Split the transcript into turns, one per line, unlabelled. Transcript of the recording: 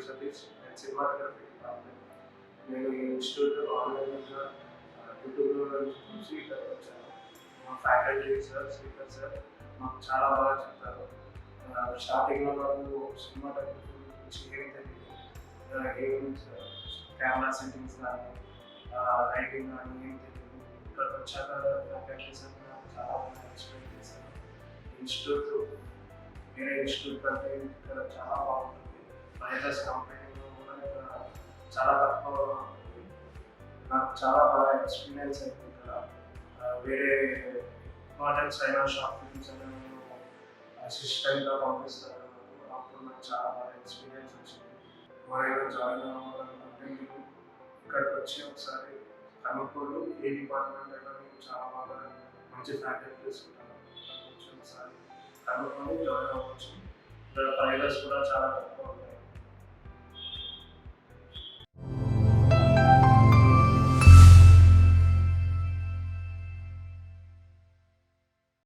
సతీష్. నేను cinematography department. నేను ఈ ఇన్స్టిట్యూట్ ఆన్లైన్‌గా యూట్యూబ్‌లో చూసి ఇక్కడికి వచ్చాను. మా ఫ్యాకల్టీ సార్, శ్రీకర్ సార్ మాకు చాలా బాగా చెప్తారు. స్టార్టింగ్‌లో నాకు సినిమాటోగ్రఫీ గురించి ఏం తెలీదు. ఏం కెమెరా సెట్టింగ్స్ కానీ, లైటింగ్ కానీ ఏం తెలీదు. ఇక్కడికి వచ్చాక ఫ్యాకల్టీ సార్ నాకు చాలా బాగా ఎక్స్‌ప్లెయిన్ చేశారు. ఇన్స్టిట్యూట్ వేరే ఇన్స్టిట్యూట్ కంటే ఇక్కడ చాలా బాగుంటుంది. వైరస్ కంపెనీలో కూడా ఇక్కడ చాలా తక్కువ ఉంటుంది. నాకు చాలా బాగా ఎక్స్పీరియన్స్ అయింది ఇక్కడ. వేరే ఇంపార్టెంట్స్ అయినా షార్ట్ ఫిల్మ్స్ అయినా నేను అసిస్టెంట్గా పంపిస్తారు నాకు. అప్పుడు నాకు చాలా బాగా ఎక్స్పీరియన్స్ వచ్చింది. ఎవరైనా జాయిన్ అవ్వాలనుకుంటే మీరు ఇక్కడికి వచ్చి ఒకసారి కనుక్కోండి. ఏ డిపార్ట్మెంట్ అయినా మీకు చాలా బాగా మంచి ఫ్యాకల్టీస్ ఉంటారు. ఇక్కడికి వచ్చి ఒకసారి కనుక్కొని జాయిన్ అవ్వచ్చు. ఇక్కడ ప్రైజెస్ కూడా చాలా తక్కువ ఉంటాయి.